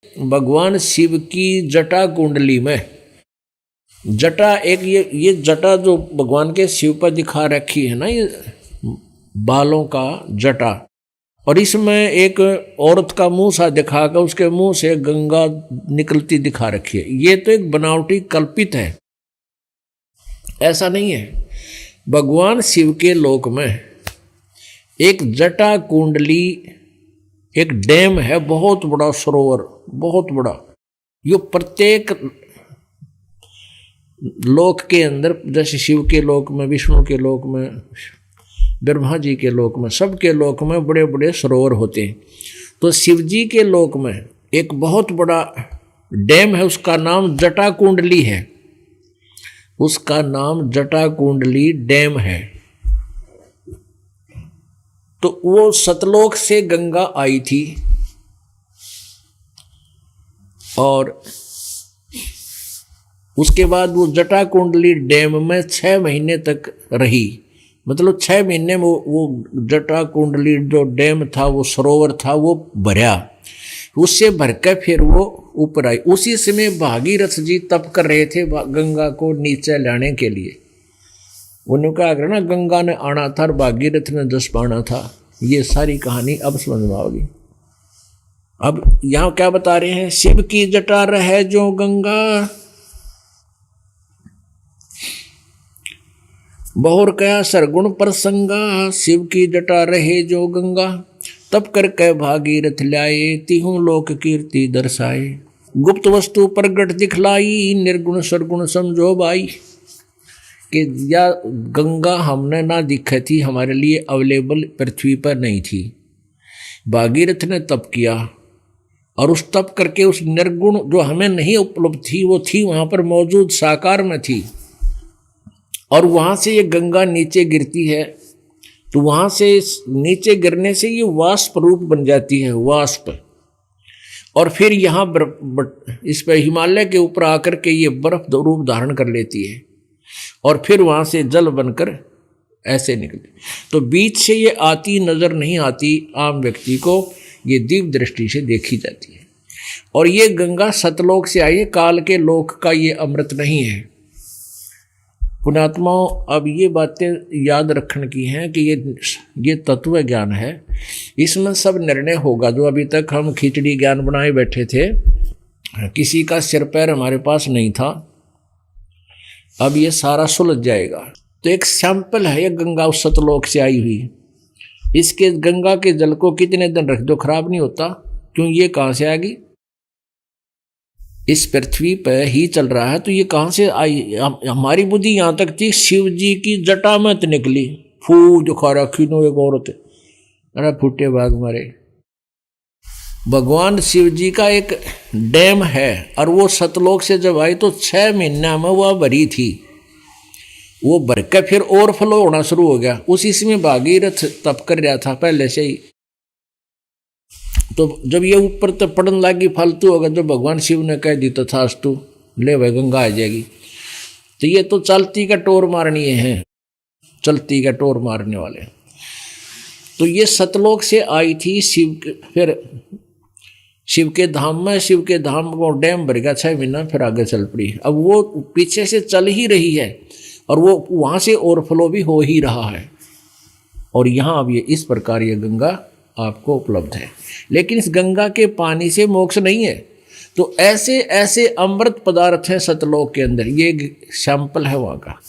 भगवान शिव की जटा कुंडली में, जटा एक ये जटा जो भगवान के शिव पर दिखा रखी है ना, ये बालों का जटा, और इसमें एक औरत का मुंह सा दिखाकर उसके मुंह से गंगा निकलती दिखा रखी है। ये तो एक बनावटी कल्पित है, ऐसा नहीं है। भगवान शिव के लोक में एक जटा कुंडली, एक डैम है, बहुत बड़ा सरोवर, बहुत बड़ा। यो प्रत्येक लोक के अंदर, जैसे शिव के लोक में, विष्णु के लोक में, ब्रह्मा जी के लोक में, सबके लोक में बड़े बड़े सरोवर होते हैं। तो शिव जी के लोक में एक बहुत बड़ा डैम है, उसका नाम जटा कुंडली है, उसका नाम जटा कुंडली डैम है। तो वो सतलोक से गंगा आई थी और उसके बाद वो जटा कुंडली डैम में 6 महीने तक रही। मतलब 6 महीने में वो जटा कुंडली जो डैम था, वो सरोवर था, वो भरा। उससे भरकर फिर वो ऊपर आई। उसी समय भागीरथ जी तप कर रहे थे गंगा को नीचे लाने के लिए। उन्होंने कहा ना, गंगा ने आना था और भागीरथ ने जस पाना था। ये सारी कहानी अब समझ में आओगी। अब यहाँ क्या बता रहे हैं, शिव की जटा रहे जो गंगा, बहुर कया सरगुण प्रसंगा, शिव की जटा रहे जो गंगा, तब कर कह भागीरथ ल्याए, तिहु लोक कीर्ति दर्शाए, गुप्त वस्तु प्रगट दिखलाई, निर्गुण सरगुण समझो बाई। कि या गंगा हमने ना दिखी थी, हमारे लिए अवेलेबल पृथ्वी पर नहीं थी। भागीरथ ने तप किया और उस तप करके उस निर्गुण जो हमें नहीं उपलब्ध थी, वो थी वहाँ पर मौजूद, साकार में थी। और वहाँ से ये गंगा नीचे गिरती है, तो वहाँ से नीचे गिरने से ये वाष्प रूप बन जाती है, वाष्प। और फिर यहाँ इस पर हिमालय के ऊपर आकर के ये बर्फ रूप धारण कर लेती है और फिर वहाँ से जल बनकर ऐसे निकले। तो बीच से ये आती नज़र नहीं आती आम व्यक्ति को, ये दिव्य दृष्टि से देखी जाती है। और ये गंगा सतलोक से आई है, काल के लोक का ये अमृत नहीं है। पुण्यात्माओं, अब ये बातें याद रखने की हैं कि ये तत्व ज्ञान है, इसमें सब निर्णय होगा। जो अभी तक हम खिचड़ी ज्ञान बनाए बैठे थे, किसी का सिर पैर हमारे पास नहीं था, अब ये सारा सुलझ जाएगा। तो एक सैंपल है ये गंगा उस सतलोक से आई हुई। इसके गंगा के जल को कितने दिन रख दो खराब नहीं होता, क्यों? ये कहाँ से आएगी? इस पृथ्वी पर ही चल रहा है, तो ये कहाँ से आई? हमारी बुद्धि यहाँ तक थी, शिव जी की जटा में तो निकली, फू जो खा रखी नो एक औरत, अरे फूटे भाग मारे। भगवान शिव जी का एक डैम है और वो सतलोक से जब आई तो 6 महीना में वह भरी थी। वो भर के फिर ओवरफ्लो होना शुरू हो गया। उसी समय भागीरथ तप कर रहा था पहले से ही। तो जब ये ऊपर तक पड़न लगी फालतू होगा, जो भगवान शिव ने कह दी तथास्तु, ले भाई गंगा आ जाएगी। तो ये तो चलती का टोर मारनी है, चलती का टोर मारने वाले। तो ये सतलोक से आई थी फिर शिव के धाम में, शिव के धाम को डैम भर गया 6 महीना, फिर आगे चल पड़ी। अब वो पीछे से चल ही रही है और वो वहाँ से ओवरफ्लो भी हो ही रहा है। और यहाँ अब ये इस प्रकार ये गंगा आपको उपलब्ध है। लेकिन इस गंगा के पानी से मोक्ष नहीं है। तो ऐसे ऐसे अमृत पदार्थ हैं सतलोक के अंदर, ये सैंपल है वहाँ का।